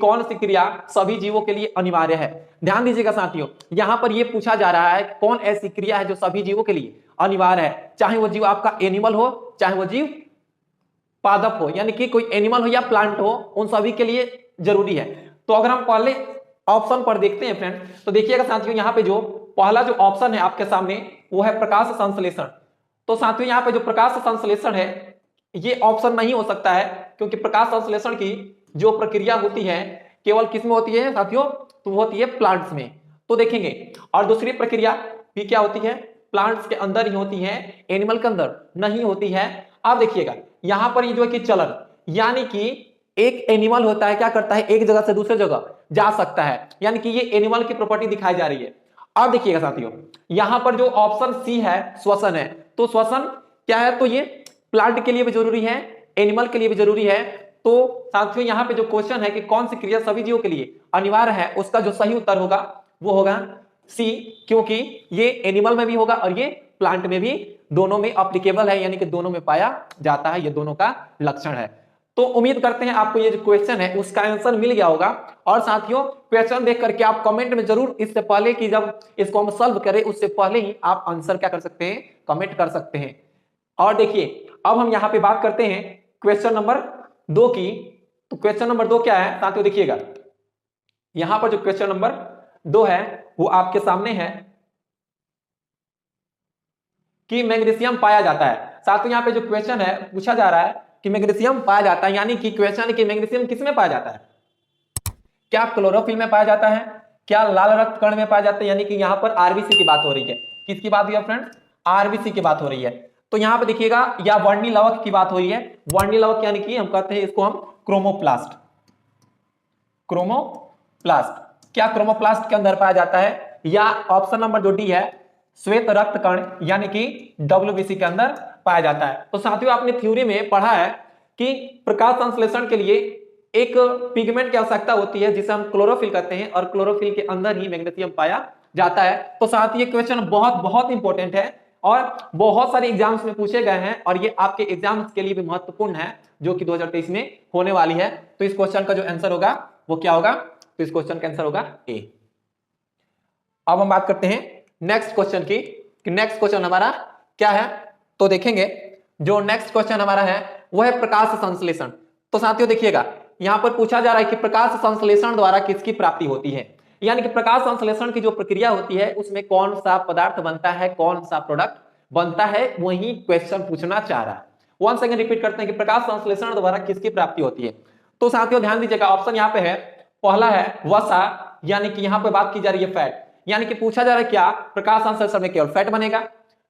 कौन सी क्रिया सभी जीवों के लिए अनिवार्य है। ध्यान दीजिएगा साथियों, यहां पर यह पूछा जा रहा है कौन ऐसी क्रिया है जो सभी जीवों के लिए अनिवार्य है, चाहे वो जीव आपका एनिमल हो, चाहे वो जीव पादप हो, यानी कि कोई एनिमल हो या प्लांट हो, उन सभी के लिए जरूरी है। तो अगर हम पहले ऑप्शन पर देखते हैं फ्रेंड, तो देखिएगा साथियों, यहाँ पे जो पहला जो ऑप्शन है आपके सामने वो है प्रकाश संश्लेषण। तो साथियों यहाँ पे जो प्रकाश संश्लेषण है ये ऑप्शन नहीं हो सकता है, क्योंकि प्रकाश संश्लेषण की जो प्रक्रिया होती है केवल किस में होती है साथियों, तो वो होती है प्लांट्स में। तो देखेंगे, और दूसरी प्रक्रिया भी क्या होती है, प्लांट्स के अंदर ही होती है, एनिमल के अंदर नहीं होती है। आप देखिएगा यहां पर ये जो है कि चलन, यानी कि एक एनिमल होता है क्या करता है, एक जगह से दूसरे जगह जा सकता है, यानी कि ये एनिमल की प्रॉपर्टी दिखाई जा रही है। अब देखिएगा साथियों, यहां पर जो ऑप्शन सी है श्वसन है, तो श्वसन क्या है, तो ये प्लांट के लिए भी जरूरी है, एनिमल के लिए भी जरूरी है। तो साथियों यहाँ पे जो क्वेश्चन है कि कौन सी क्रिया सभी जीवों के लिए अनिवार्य है, उसका जो सही उत्तर होगा वो होगा सी, क्योंकि ये एनिमल में भी होगा और ये प्लांट में भी, दोनों में एप्लीकेबल है, यानी कि दोनों में पाया जाता है, ये दोनों का लक्षण है। तो उम्मीद करते हैं आपको ये जो क्वेश्चन है उसका आंसर मिल गया होगा। और साथियों क्वेश्चन देख करके आप कमेंट में जरूर, इससे पहले कि जब इसको हम सॉल्व करें उससे पहले ही आप आंसर क्या कर सकते हैं, कमेंट कर सकते हैं। और देखिए अब हम यहाँ पे बात करते हैं क्वेश्चन नंबर 2 की। तो क्वेश्चन नंबर 2 क्या है साथियों, देखिएगा यहां पर जो क्वेश्चन नंबर 2 है वो आपके सामने है कि मैग्नीशियम पाया जाता है। साथियों यहाँ पे जो क्वेश्चन है पूछा जा रहा है कि मैग्नीशियम पाया जाता है, यानी कि क्वेश्चन है कि मैग्नीशियम किस में पाया जाता है, क्या क्लोरोफिल में पाया जाता है, क्या लाल रक्त कण में पाया जाता है, यानी कि यहाँ पर आरबीसी की बात हो रही है। किसकी बात हुई है फ्रेंड, आरबीसी की बात हो रही है। तो यहाँ पे देखिएगा या वर्णी लवक की बात हो रही है, वर्णी लवक यानी कि हम कहते हैं इसको हम क्रोमोप्लास्ट। क्रोमोप्लास्ट क्या क्रोमोप्लास्ट के अंदर पाया जाता है, या ऑप्शन नंबर जो डी है श्वेत रक्त कण यानी कि डब्ल्यूबीसी के अंदर पाया जाता है। तो साथियों आपने थ्योरी में पढ़ा है कि प्रकाश संश्लेषण के लिए एक पिगमेंट की आवश्यकता होती है जिसे हम क्लोरोफिल कहते हैं, और क्लोरोफिल के अंदर ही मैग्नीशियम पाया जाता है। तो साथ ये क्वेश्चन बहुत बहुत इंपॉर्टेंट है और बहुत सारे एग्जाम्स में पूछे गए हैं, और ये आपके एग्जाम्स के लिए भी महत्वपूर्ण है जो कि 2023 में होने वाली है। तो इस क्वेश्चन का जो आंसर होगा वो क्या होगा, तो इस क्वेश्चन का आंसर होगा ए। अब हम बात करते हैं नेक्स्ट क्वेश्चन की, कि नेक्स्ट क्वेश्चन हमारा क्या है। तो देखेंगे जो नेक्स्ट क्वेश्चन हमारा है वो है प्रकाश संश्लेषण। तो साथियों देखिएगा यहां पर पूछा जा रहा है कि प्रकाश संश्लेषण द्वारा किसकी प्राप्ति होती है, यानी कि प्रकाश संश्लेषण की जो प्रक्रिया होती है उसमें कौन सा पदार्थ बनता है, कौन सा प्रोडक्ट बनता है, वही क्वेश्चन पूछना चाह रहा है। वन सेकंड रिपीट करते हैं कि प्रकाश संश्लेषण द्वारा किसकी प्राप्ति होती है। तो साथियों ध्यान दीजिएगा, ऑप्शन यहाँ पे है, पहला है वसा, यानी कि यहाँ पे बात की जा रही है फैट, यानी कि पूछा जा रहा है क्या प्रकाश संश्लेषण में केवल फैट बनेगा।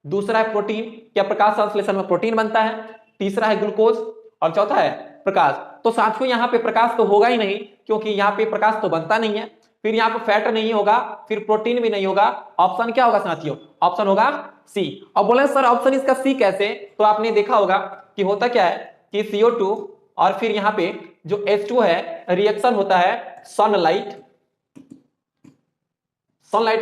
दूसरा है प्रोटीन, क्या प्रकाश संश्लेषण में प्रोटीन बनता है। तीसरा है ग्लूकोज, और चौथा है प्रकाश। तो साथियों यहाँ पे प्रकाश तो होगा ही नहीं, क्योंकि यहाँ पे प्रकाश तो बनता नहीं है, फिर यहाँ पे फैट नहीं होगा, फिर प्रोटीन भी नहीं होगा। ऑप्शन क्या होगा साथियों, ऑप्शन होगा सी। अब बोले सर ऑप्शन इसका सी कैसे, तो आपने देखा होगा कि होता क्या है कि CO2 और फिर यहाँ पे जो H2 है रिएक्शन होता है सनलाइट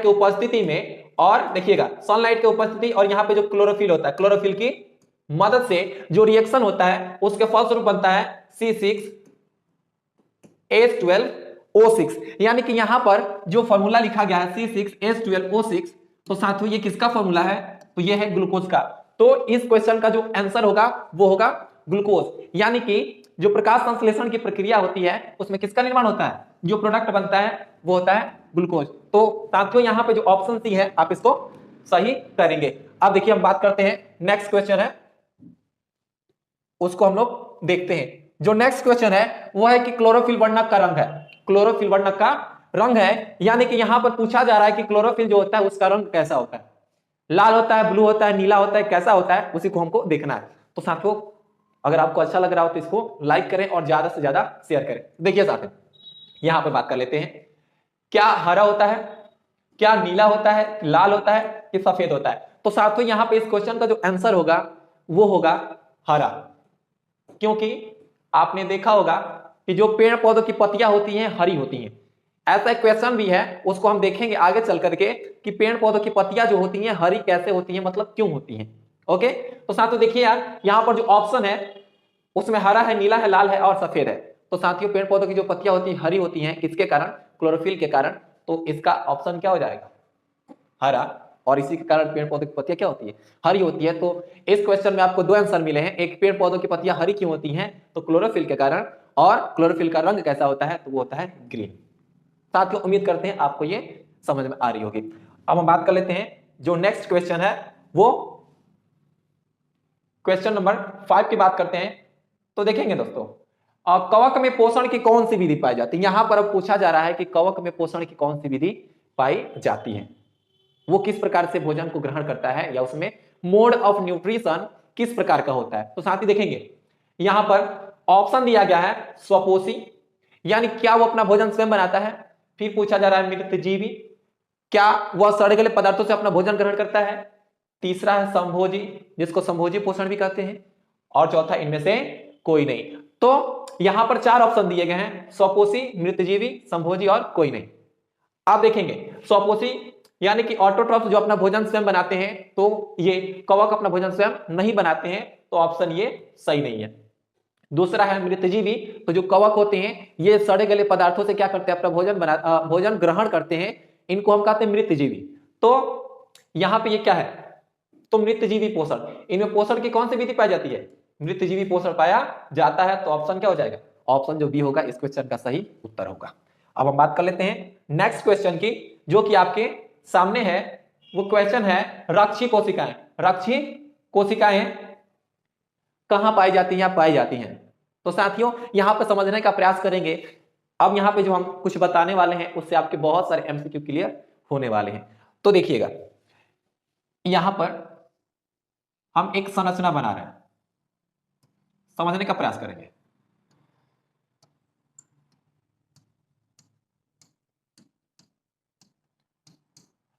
के उपस्थिति में, और देखिएगा सनलाइट के उपस्थिति और यहाँ पे जो क्लोरोफिल होता है, क्लोरोफिल की मदद से जो रिएक्शन होता है उसके फलस्वरूप बनता है C6H12O6, यानी कि यहां पर जो फॉर्मूला लिखा गया है C6H12O6, तो साथियों ये किसका फॉर्मूला है, तो ये है ग्लूकोज का। तो इस क्वेश्चन का जो आंसर होगा वो होगा ग्लूकोज, यानी कि जो प्रकाश संश्लेषण की प्रक्रिया होती है उसमें किसका निर्माण होता है, जो प्रोडक्ट बनता है वो होता है ग्लूकोज। तो साथियों यहाँ पे जो ऑप्शन सी है आप इसको सही करेंगे। अब देखिए हम बात करते हैं नेक्स्ट क्वेश्चन है, उसको हम लोग देखते हैं। जो नेक्स्ट क्वेश्चन है वो है कि क्लोरोफिल वर्णक का रंग है, क्लोरोफिल वर्णक का रंग है, यानी कि यहां पर पूछा जा रहा है कि क्लोरोफिल जो होता है उसका रंग कैसा होता है, लाल होता है, ब्लू होता है, नीला होता है, कैसा होता है, उसी को हमको देखना है। तो साथियों अगर आपको अच्छा लग रहा हो तो इसको लाइक करें और ज्यादा से ज्यादा शेयर करें। देखिए साथियों यहां पर बात कर लेते हैं, क्या हरा होता है, क्या नीला होता है, लाल होता है कि सफेद होता है। तो साथियों यहां पे इस क्वेश्चन का जो आंसर होगा वो होगा हरा, क्योंकि आपने देखा होगा कि जो पेड़ पौधों की पत्तियां होती हैं हरी होती हैं। ऐसा एक क्वेश्चन भी है, उसको हम देखेंगे आगे चल करके कि पेड़ पौधों की पत्तियां जो होती हैं हरी कैसे होती हैं, मतलब क्यों होती हैं। ओके, तो साथियों देखिए यार यहां पर जो ऑप्शन है उसमें हरा है, नीला है, लाल है और सफेद है। तो साथियों पेड़ पौधों की जो पत्तियां होती है हरी होती हैं, किसके कारण? क्लोरोफिल के कारण। तो इसका ऑप्शन क्या हो जाएगा? हरा। और इसी के कारण पेड़ पौधों की पत्तियां क्या होती है? हरी होती है। तो इस क्वेश्चन में आपको दो आंसर मिले हैं, एक पेड़ पौधों की पत्तियां हरी क्यों होती हैं, तो क्लोरोफिल के कारण, और क्लोरोफिल का रंग कैसा होता है, तो वो होता है ग्रीन। साथियों उम्मीद करते हैं आपको ये समझ में आ रही होगी। अब हम बात कर लेते हैं जो नेक्स्ट क्वेश्चन है, वो क्वेश्चन नंबर 5 की बात करते हैं। तो देखेंगे दोस्तों, कवक में पोषण की कौन सी विधि पाई जाती है? यहां पर अब पूछा जा रहा है कि कवक में पोषण की कौन सी विधि पाई जाती है, वो किस प्रकार से भोजन को ग्रहण करता है, या उसमें मोड ऑफ न्यूट्रिशन किस प्रकार का होता है। तो साथी देखेंगे यहां पर ऑप्शन दिया गया है स्वपोषी, यानी क्या वो अपना भोजन स्वयं बनाता है। फिर पूछा जा रहा है मृतजीवी, क्या वह सड़े गले पदार्थों से अपना भोजन ग्रहण करता है। तीसरा है संभोजी, जिसको संभोजी पोषण भी कहते हैं, और चौथा इनमें से कोई नहीं। तो यहां पर 4 ऑप्शन दिए गए हैं, स्वपोषी, मृतजीवी, संभोजी और कोई नहीं। आप देखेंगे स्वपोषी यानी कि ऑटोट्रॉफ्स जो अपना भोजन स्वयं बनाते हैं, तो ये कवक अपना भोजन स्वयं नहीं बनाते हैं, तो ऑप्शन ये सही नहीं है। दूसरा है मृतजीवी, तो जो कवक होते हैं ये सड़े गले पदार्थों से क्या करते हैं, अपना भोजन ग्रहण करते हैं, इनको हम कहते हैं मृतजीवी। तो यहां पे ये क्या है, तो मृतजीवी पोषण, इनमें पोषण की कौन सी विधि पाई जाती है, मृतजीवी पोषण पाया जाता है। तो ऑप्शन क्या हो जाएगा, ऑप्शन जो बी होगा इस क्वेश्चन का सही उत्तर होगा। अब हम बात कर लेते हैं नेक्स्ट क्वेश्चन की, जो कि आपके सामने है। वो क्वेश्चन है रक्षी कोशिकाएं। रक्षी कोशिकाएं कहां पाई जाती हैं, पाई जाती हैं। तो साथियों यहां पर समझने का प्रयास करेंगे। अब यहां पे जो हम कुछ बताने वाले हैं उससे आपके बहुत सारे एमसीक्यू क्लियर होने वाले हैं। तो देखिएगा यहां पर हम एक संरचना बना रहे हैं, समझने का प्रयास करेंगे।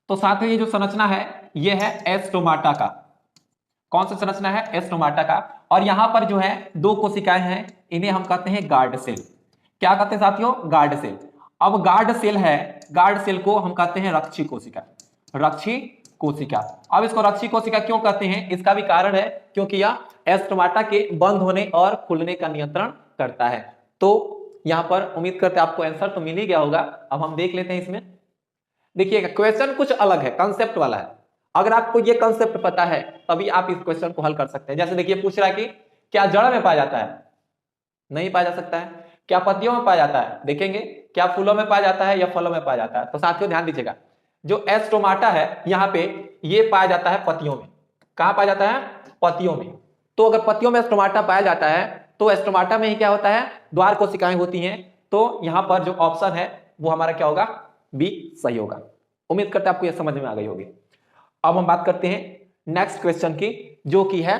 तो साथियों ये जो संरचना है ये है एस्टोमाटा का। कौन सा संरचना है, एस्टोमाटा का। और यहां पर जो है 2 कोशिकाएं हैं, इन्हें हम कहते हैं गार्ड सेल। क्या कहते हैं साथियों, गार्ड सेल। अब गार्ड सेल है, गार्ड सेल को हम कहते हैं रक्षी कोशिका। रक्षी कोशिका। अब इसको रक्षी कोशिका क्यों कहते हैं, इसका भी कारण है, क्योंकि यह एस्टोमाटा के बंद होने और खुलने का नियंत्रण करता है। तो यहां पर उम्मीद करते हैं आपको आंसर तो मिल ही गया होगा। अब हम देख लेते हैं इसमें। देखिएगा क्वेश्चन कुछ अलग है, कंसेप्ट वाला है। अगर आपको ये कंसेप्ट पता है तभी आप इस क्वेश्चन को हल कर सकते हैं। जैसे देखिए पूछ रहा है कि क्या जड़ में पाया जाता है, नहीं पाया जा सकता है। क्या पत्तियों में पाया जाता है, देखेंगे। क्या फूलों में पाया जाता है या फलों में पाया जाता है। तो साथियों ध्यान दीजिएगा, जो एस्टोमाटा है यहाँ पे ये पाया जाता है पत्तियों में। कहां पाया जाता है, पत्तियों में। तो अगर पत्तियों में एस्टोमाटा पाया जाता है तो एस्टोमाटा में ही क्या होता है, द्वार कोशिकाएं होती हैं। तो यहां पर जो ऑप्शन है वो हमारा क्या होगा, बी सही होगा। उम्मीद करते हैं आपको यह समझ में आ गई होगी। अब हम बात करते हैं नेक्स्ट क्वेश्चन की, जो कि है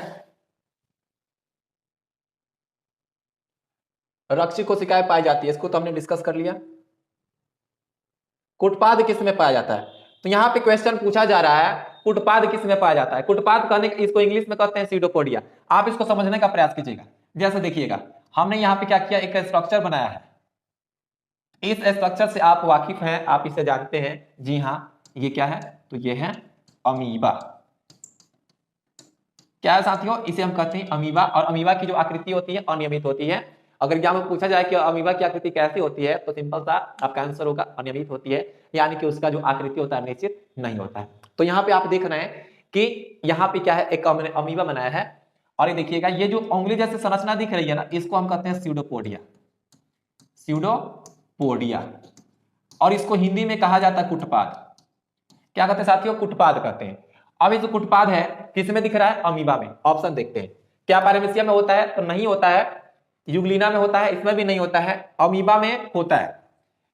रक्षी कोशिकाएं पाई जाती है, इसको तो हमने डिस्कस कर लिया। कुटपाद किस में पाया जाता है, तो यहां पे क्वेश्चन पूछा जा रहा है कुटपाद किस में पाया जाता है। कुटपाद कहने इसको इंग्लिश में कहते हैं सीडोपोडिया। आप इसको समझने का प्रयास कीजिएगा। जैसे देखिएगा हमने यहां पे क्या किया, एक स्ट्रक्चर बनाया है। इस स्ट्रक्चर से आप वाकिफ हैं, आप इसे जानते हैं। जी हां, ये क्या है, तो ये है अमीबा। क्या है साथियों, इसे हम कहते हैं अमीबा। और अमीबा की जो आकृति होती है अनियमित होती है। अगर एग्जाम में पूछा जाए कि अमीबा की आकृति कैसी होती है, तो सिंपल सा आपका आंसर होगा अनियमित होती है, यानी कि उसका जो आकृति होता है निश्चित नहीं होता है। तो यहाँ पे आप देख रहे हैं कि यहाँ पे क्या है, एक अमीबा बनाया है। और ये देखिएगा ये जो उंगली जैसे संरचना दिख रही है ना, इसको हम कहते हैं स्यूडोपोडिया। स्यूडोपोडिया। और इसको हिंदी में कहा जाता है कुटपाद। क्या कहते हैं साथियों, कुटपाद कहते हैं। अब ये जो कुटपाद है किसमें दिख रहा है, अमीबा में। ऑप्शन देखते हैं, क्या पैरामीशिया में होता है, तो नहीं होता है। यूग्लिना में होता है, इसमें भी नहीं होता है। अमीबा में होता है,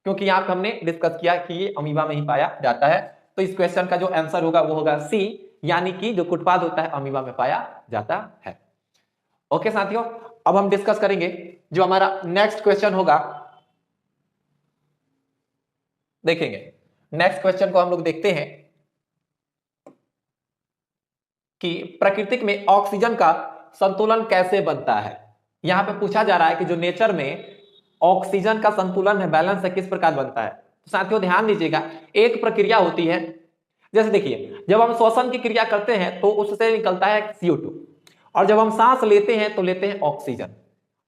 क्योंकि यहाँ पे हमने डिस्कस किया कि ये अमीबा में ही पाया जाता है। तो इस क्वेश्चन का जो आंसर होगा वो होगा सी, यानी कि जो कुटपाद होता है अमीबा में पाया जाता है। ओके साथियों, अब हम डिस्कस करेंगे जो हमारा नेक्स्ट क्वेश्चन होगा। देखेंगे नेक्स्ट क्वेश्चन को हम लोग देखते हैं कि प्राकृतिक में ऑक्सीजन का संतुलन कैसे बनता है। यहां पे पूछा जा रहा है कि जो नेचर में ऑक्सीजन का संतुलन है, बैलेंस है, किस प्रकार बनता है। तो साथियों ध्यान दीजिएगा, एक प्रक्रिया होती है। जैसे देखिए जब हम श्वसन की क्रिया करते हैं तो उससे निकलता है CO2, और जब हम सांस लेते हैं तो लेते हैं ऑक्सीजन।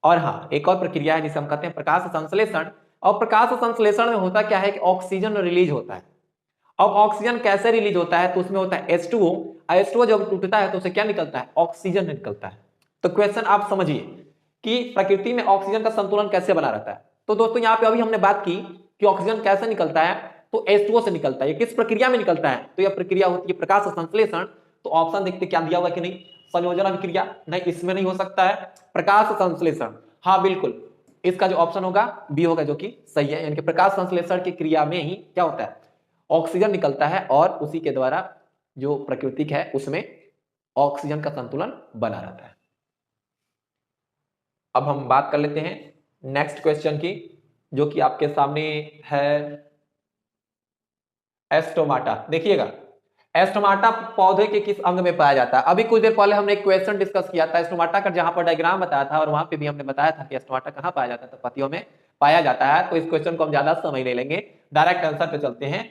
और हाँ, एक और प्रक्रिया है जिसे हम कहते हैं प्रकाश संश्लेषण। और प्रकाश संश्लेषण में होता क्या है कि ऑक्सीजन रिलीज होता है। अब ऑक्सीजन कैसे रिलीज होता है, तो उसमें होता है H2O, H2O जब टूटता है तो उसे क्या निकलता है, ऑक्सीजन निकलता है। तो क्वेश्चन आप समझिए कि प्रकृति में ऑक्सीजन का संतुलन कैसे बना रहता है। तो दोस्तों यहाँ पे अभी हमने बात की कि ऑक्सीजन कैसे निकलता है, तो H2O से निकलता है। ये किस प्रक्रिया में निकलता है, तो यह प्रक्रिया होती है प्रकाश संश्लेषण। तो ऑप्शन देखते क्या दिया हुआ कि नहीं, संयोजन अभिक्रिया, नहीं इसमें नहीं हो सकता है। प्रकाश संश्लेषण, हाँ बिल्कुल, इसका जो ऑप्शन होगा बी होगा, जो कि सही है। यानी कि प्रकाश संश्लेषण की क्रिया में ही क्या होता है, ऑक्सीजन निकलता है और उसी के द्वारा जो प्राकृतिक है उसमें ऑक्सीजन का संतुलन बना रहता है। अब हम बात कर लेते हैं नेक्स्ट क्वेश्चन की, जो कि आपके सामने है एस्टोमाटा। देखिएगा, एस्टोमाटा पौधे के किस अंग में पाया जाता है। अभी कुछ देर पहले हमने एक क्वेश्चन डिस्कस किया था एस्टोमाटा का, जहां पर डायग्राम बताया था और वहां पे भी हमने बताया था कि एस्टोमाटा कहां पाया जाता है, तो पत्तियों में पाया जाता है। तो इस क्वेश्चन को हम ज्यादा समय नहीं लेंगे, डायरेक्ट आंसर पे चलते हैं।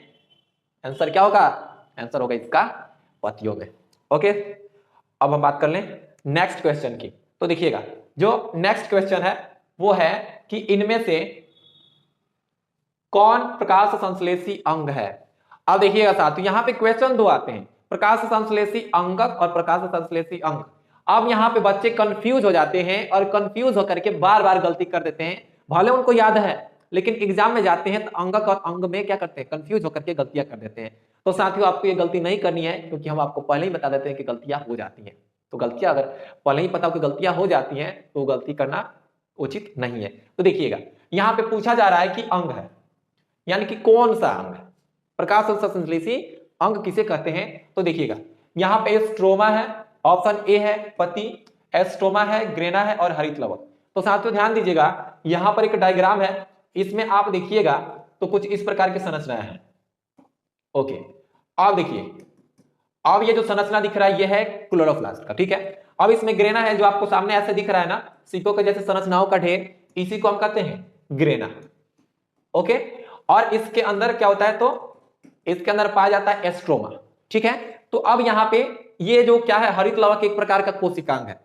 आंसर क्या होगा, आंसर होगा इसका पत्तियों में। ओके, अब हम बात कर लें नेक्स्ट क्वेश्चन की। तो देखिएगा, जो नेक्स्ट क्वेश्चन है वो है कि इनमें से कौन प्रकाश संश्लेषी अंग है। अब देखिएगा साथियों, यहां पे क्वेश्चन दो आते हैं, प्रकाश संश्लेषी अंगक और प्रकाश संश्लेषी अंग। अब यहां पे बच्चे कंफ्यूज हो जाते हैं और कंफ्यूज होकर के बार बार गलती कर देते हैं। भले उनको याद है, लेकिन एग्जाम में जाते हैं तो अंगक और अंग में क्या करते हैं, कंफ्यूज होकर के गलतियां कर देते हैं। तो साथियों, आपको ये गलती नहीं करनी है, क्योंकि हम आपको पहले ही बता देते हैं कि गलतियां हो जाती हैं। तो गलतियां अगर पहले ही पता हो कि गलतियां हो जाती हैं तो गलती करना उचित नहीं है। तो देखिएगा, यहां पे पूछा जा रहा है कि अंग है, यानी कि कौन सा अंग है, प्रकाश संश्लेषी अंग किसे कहते हैं। तो देखिएगा, यहां पे स्ट्रोमा है, ऑप्शन ए है पत्ती, एस्ट्रोमा है, ग्रेना है और हरित लवक। तो साथियों ध्यान दीजिएगा, यहां पर एक डायग्राम है, इसमें आप देखिएगा तो कुछ इस प्रकार की संरचना है। ओके, अब देखिए, अब ये जो संरचना दिख रहा है ये है क्लोरोप्लास्ट का, ठीक है। अब इसमें ग्रेना है, जो आपको सामने ऐसे दिख रहा है ना, सिक्कों के जैसे संरचनाओं का ढेर, इसी को हम कहते हैं ग्रेना। ओके, और इसके अंदर क्या होता है, तो इसके अंदर पाया जाता है एस्ट्रोमा, ठीक है। तो अब यहां पे ये जो क्या है, हरित लवक एक प्रकार का कोशिकांग है।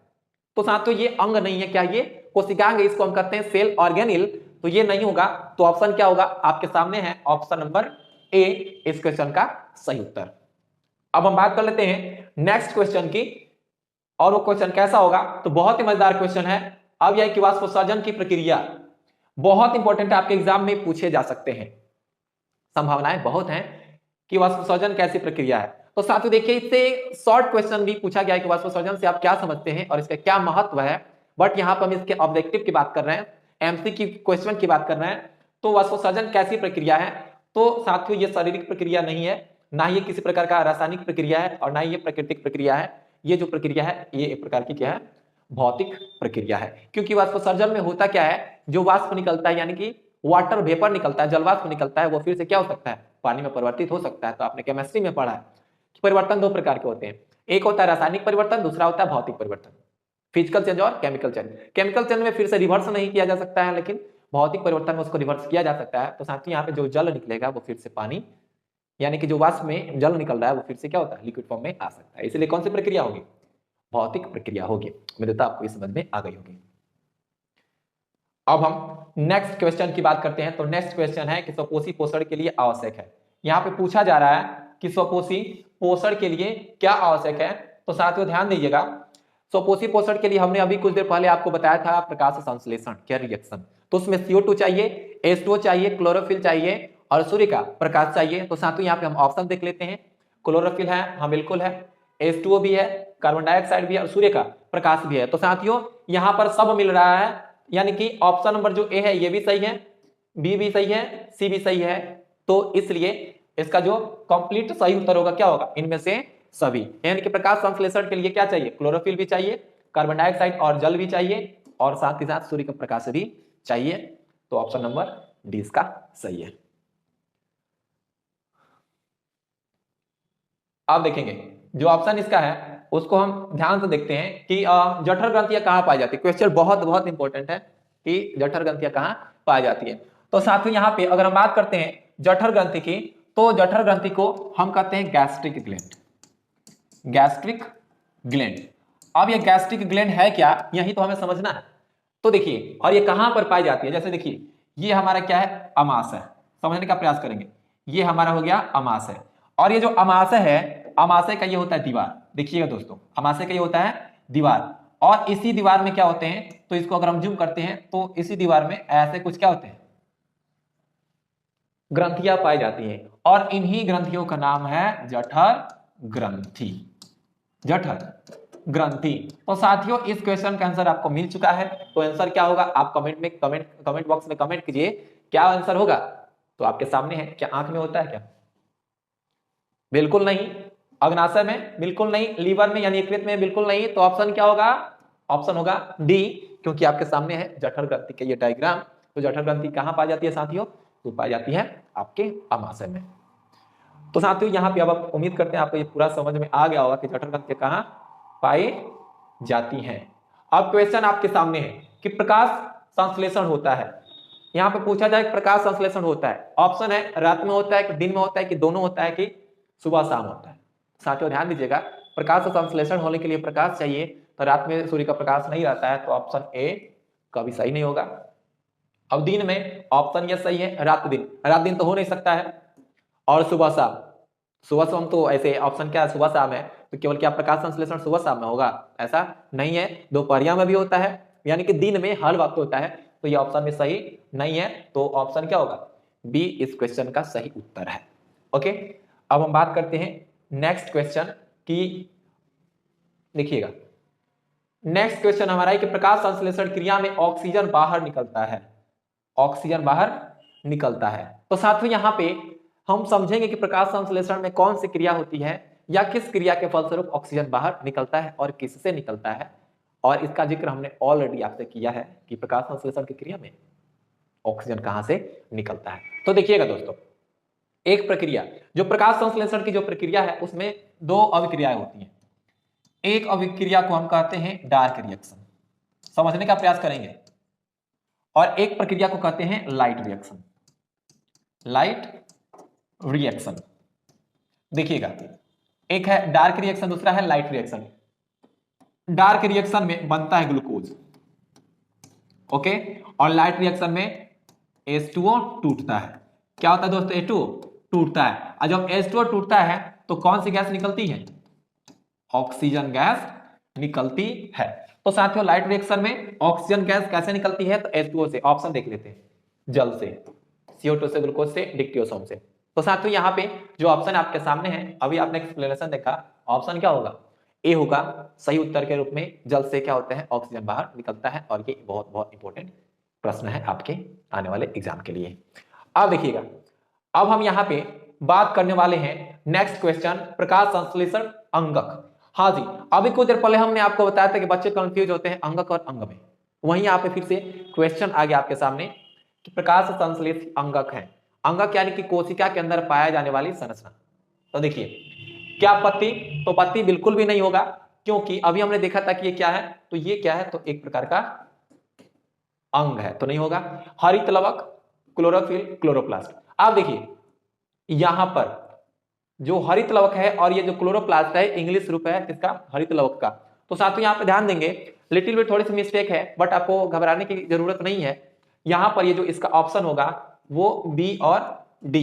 तो साथियों ये अंग नहीं है, क्या ये कोशिकांग है, इसको हम कहते हैं सेल ऑर्गेनिल। तो ये नहीं होगा, तो ऑप्शन क्या होगा आपके सामने है, ऑप्शन नंबर ए इस क्वेश्चन का सही उत्तर। अब हम बात कर लेते हैं नेक्स्ट क्वेश्चन की, और वो क्वेश्चन कैसा होगा, तो बहुत ही मजेदार क्वेश्चन है। अब यह कि वाष्पोत्सर्जन की प्रक्रिया बहुत इंपॉर्टेंट है, आपके एग्जाम में पूछे जा सकते हैं, संभावनाएं बहुत हैं कि वाष्पोत्सर्जन कैसी प्रक्रिया है। तो साथियों देखिए, इससे शॉर्ट क्वेश्चन भी पूछा गया है कि वाष्पोत्सर्जन से आप क्या समझते हैं और इसका क्या महत्व है। बट यहां पर हम इसके ऑब्जेक्टिव की बात कर रहे हैं, एमसी की क्वेश्चन की बात कर रहे हैं। तो वाष्पोत्सर्जन कैसी प्रक्रिया है, तो साथियों ये शारीरिक प्रक्रिया नहीं है, ना ही किसी प्रकार का रासायनिक प्रक्रिया है, और ना ही ये प्राकृतिक प्रक्रिया है। ये जो प्रक्रिया है ये एक प्रकार की क्या है, भौतिक प्रक्रिया है। क्योंकि वाष्पोत्सर्जन में होता क्या है, जो वाष्प निकलता है, यानी कि वाटर वेपर निकलता है, जलवाष्प निकलता है, वो फिर से क्या हो सकता है, पानी में परिवर्तित हो सकता है। तो आपने केमिस्ट्री में पढ़ा है कि परिवर्तन दो प्रकार के होते हैं, एक होता है रासायनिक परिवर्तन, दूसरा होता है भौतिक परिवर्तन, फिजिकल चेंज और केमिकल चेंज। केमिकल चेंज में फिर से रिवर्स नहीं किया जा सकता है, लेकिन भौतिक परिवर्तन में उसको रिवर्स किया जा सकता है। तो साथ ही यहाँ पे जो जल निकलेगा वो फिर से पानी, यानी कि जो वाष्प में जल निकल रहा है वो फिर से क्या होता है, लिक्विड फॉर्म में आ सकता है। इसलिए कौन सी प्रक्रिया होगी, भौतिक प्रक्रिया होगी। उम्मीद है आपको ये समझ में आ गई होगी। अब हम नेक्स्ट क्वेश्चन की बात करते हैं। तो नेक्स्ट क्वेश्चन है कि स्वपोषी पोषण के लिए आवश्यक है। यहाँ पे पूछा जा रहा है कि स्वपोषी पोषण के लिए क्या आवश्यक है। तो साथियों ध्यान दीजिएगा, स्वपोषी पोषण के लिए हमने अभी कुछ देर पहले आपको बताया था प्रकाश संश्लेषण क्या रिएक्शन। तो उसमें CO2 चाहिए, H2O चाहिए, क्लोरोफिल चाहिए और सूर्य का प्रकाश चाहिए। तो साथियों यहाँ पे हम ऑप्शन देख लेते हैं, क्लोरोफिल है, हाँ बिल्कुल है, H2O भी है, कार्बन डाइऑक्साइड भी है और सूर्य का प्रकाश भी है। तो साथियों यहाँ पर सब मिल रहा है, यानी कि ऑप्शन नंबर जो ए है ये भी सही है, बी भी सही है, सी भी सही है। तो इसलिए इसका जो कंप्लीट सही उत्तर होगा क्या होगा, इनमें से सभी। यानी कि प्रकाश संश्लेषण के लिए क्या चाहिए, क्लोरोफिल भी चाहिए, कार्बन डाइऑक्साइड और जल भी चाहिए, और साथ ही साथ सूर्य का प्रकाश भी चाहिए। तो ऑप्शन नंबर डी इसका सही है। अब देखेंगे जो ऑप्शन इसका है उसको हम ध्यान से देखते हैं कि जठर ग्रंथियां कहां पाई जाती है। क्वेश्चन बहुत बहुत इंपॉर्टेंट है कि जठर ग्रंथियां कहां पाई जाती है। तो साथियों यहाँ पे अगर हम बात करते हैं जठर ग्रंथि की, तो जठर ग्रंथि को हम कहते हैं गैस्ट्रिक ग्लैंड, गैस्ट्रिक ग्लैंड। अब ये गैस्ट्रिक ग्लैंड है क्या, यही तो हमें समझना है। तो देखिए, और ये कहां पर पाई जाती है, जैसे देखिए ये हमारा क्या है, अमाशय, समझने का प्रयास करेंगे। ये हमारा हो गया अमाशय, और ये जो अमाशय है, अमाशय का ये होता है दीवार। देखिएगा दोस्तों, अमाशय का ये होता है दीवार, और इसी दीवार में क्या होते हैं, तो इसको अगर हम जूम करते हैं तो इसी दीवार में ऐसे कुछ क्या होते हैं, ग्रंथियां पाई जाती हैं, और इन्हीं ग्रंथियों का नाम है जठर ग्रंथि। जठर ग्रंथि। तो साथियों, इस क्वेश्चन का आंसर आपको मिल चुका है। तो आंसर क्या होगा, आप कमेंट बॉक्स में कमेंट कीजिए क्या आंसर होगा। तो आपके सामने है, क्या आंख में होता है क्या? बिल्कुल नहीं। अग्नाशय में बिल्कुल नहीं। लीवर में यानी यकृत में बिल्कुल नहीं। तो ऑप्शन क्या होगा, ऑप्शन होगा डी, क्योंकि आपके सामने है जठर ग्रंथि का ये डायग्राम। तो जठर ग्रंथि कहां पाई जाती है साथियों, तो पाई जाती है आपके अमाशय में। तो साथियों, यहाँ पे अब आप उम्मीद करते हैं आपको ये पूरा समझ में आ गया होगा कि जठर ग्रंथि कहां पाई जाती हैं। अब क्वेश्चन आपके सामने है कि प्रकाश संश्लेषण होता है। यहां पे पूछा जाए प्रकाश संश्लेषण होता है, ऑप्शन है रात में होता है कि दिन में होता है कि दोनों होता है कि सुबह शाम होता है। साथियों ध्यान दीजिएगा, प्रकाश संश्लेषण होने के लिए प्रकाश चाहिए, तो रात में सूर्य का प्रकाश नहीं रहता है, तो ऑप्शन ए कभी सही नहीं होगा। अब दिन में, ऑप्शन ये सही है, रात दिन तो हो नहीं सकता है। और सुबह शाम तो ऐसे ऑप्शन क्या है, सुबह शाम है, तो केवल क्या प्रकाश संश्लेषण सुबह शाम में होगा, ऐसा नहीं है, दोपहरिया में भी होता है, यानी कि दिन में हर वक्त होता है। तो ये ऑप्शन में सही नहीं है, तो ऑप्शन क्या होगा, बी इस क्वेश्चन का सही उत्तर है। ओके, अब हम बात करते हैं नेक्स्ट क्वेश्चन की। देखिएगा, नेक्स्ट क्वेश्चन हमारा है कि प्रकाश संश्लेषण क्रिया में ऑक्सीजन बाहर निकलता है, ऑक्सीजन बाहर निकलता है। तो साथियों यहां पे हम समझेंगे कि प्रकाश संश्लेषण में कौन सी क्रिया होती है, या किस क्रिया के फलस्वरूप ऑक्सीजन बाहर निकलता है और किससे निकलता है। और इसका जिक्र हमने ऑलरेडी आपसे किया है कि प्रकाश संश्लेषण की क्रिया में ऑक्सीजन कहां से निकलता है। तो देखिएगा दोस्तों, एक प्रक्रिया, जो प्रकाश संश्लेषण की जो प्रक्रिया है, उसमें दो अभिक्रियाएं होती हैं। एक अभिक्रिया को हम कहते हैं डार्क रिएक्शन, समझने का प्रयास करेंगे, और एक प्रक्रिया को कहते हैं लाइट रिएक्शन। लाइट रिएक्शन, देखिएगा, एक है डार्क रिएक्शन, दूसरा है लाइट रिएक्शन। डार्क रिएक्शन में बनता है ग्लूकोज, ओके, और लाइट रिएक्शन में H2O टूटता है। क्या होता है दोस्तों, H2O टूटता है, और जब H2O टूटता है तो कौन सी गैस निकलती है, ऑक्सीजन गैस निकलती है। तो साथियों लाइट रिएक्शन में ऑक्सीजन गैस कैसे निकलती है, तो H2O से। ऑप्शन देख लेते हैं, जल से, CO2 से, ग्लूकोज से, डिक्टियोसोम से। तो साथियों यहाँ पे जो ऑप्शन आपके सामने है, अभी आपने एक्सप्लेनेशन देखा, ऑप्शन क्या होगा, ए होगा सही उत्तर के रूप में। जल से क्या होता है, ऑक्सीजन बाहर निकलता है, और ये बहुत बहुत इंपॉर्टेंट प्रश्न है आपके आने वाले एग्जाम के लिए। अब देखिएगा, अब हम यहाँ पे बात करने वाले हैं नेक्स्ट क्वेश्चन, प्रकाश संश्लेषण अंगक। हाँ जी, अभी कुछ देर पहले हमने आपको बताया था कि बच्चे कंफ्यूज होते हैं अंगक और अंग में। वहीं यहाँ पे फिर से क्वेश्चन आ गया आपके सामने कि प्रकाश संश्लेषी अंगक है। अंगक यानी कि कोशिका के अंदर पाया जाने वाली संरचना। तो देखिए, क्या पत्ती, तो पत्ती बिल्कुल भी नहीं होगा, क्योंकि अभी हमने देखा था कि ये क्या है, तो ये क्या है, तो एक प्रकार का अंग है, तो नहीं होगा। हरित लवक, क्लोरोफिल, क्लोरोप्लास्ट। आप देखिए यहां पर जो हरित लवक है और ये जो क्लोरोप्लास्ट है, इंग्लिश रूप है इसका हरित लवक का। तो साथियों यहां पे ध्यान देंगे, लिटिल बिट थोड़ी सी मिस्टेक है, बट आपको घबराने की जरूरत नहीं है। यहां पर ये जो इसका ऑप्शन होगा वो बी और डी,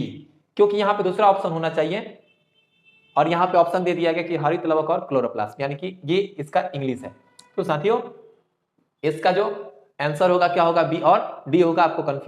क्योंकि यहां पे दूसरा ऑप्शन होना चाहिए, और यहां पे ऑप्शन दे दिया गया कि हरित लवक और क्लोरोप्लास्ट, यानी कि ये इसका इंग्लिश है। तो साथियों इसका जो आंसर होगा क्या होगा, बी और डी होगा, आपको कंफ्यूज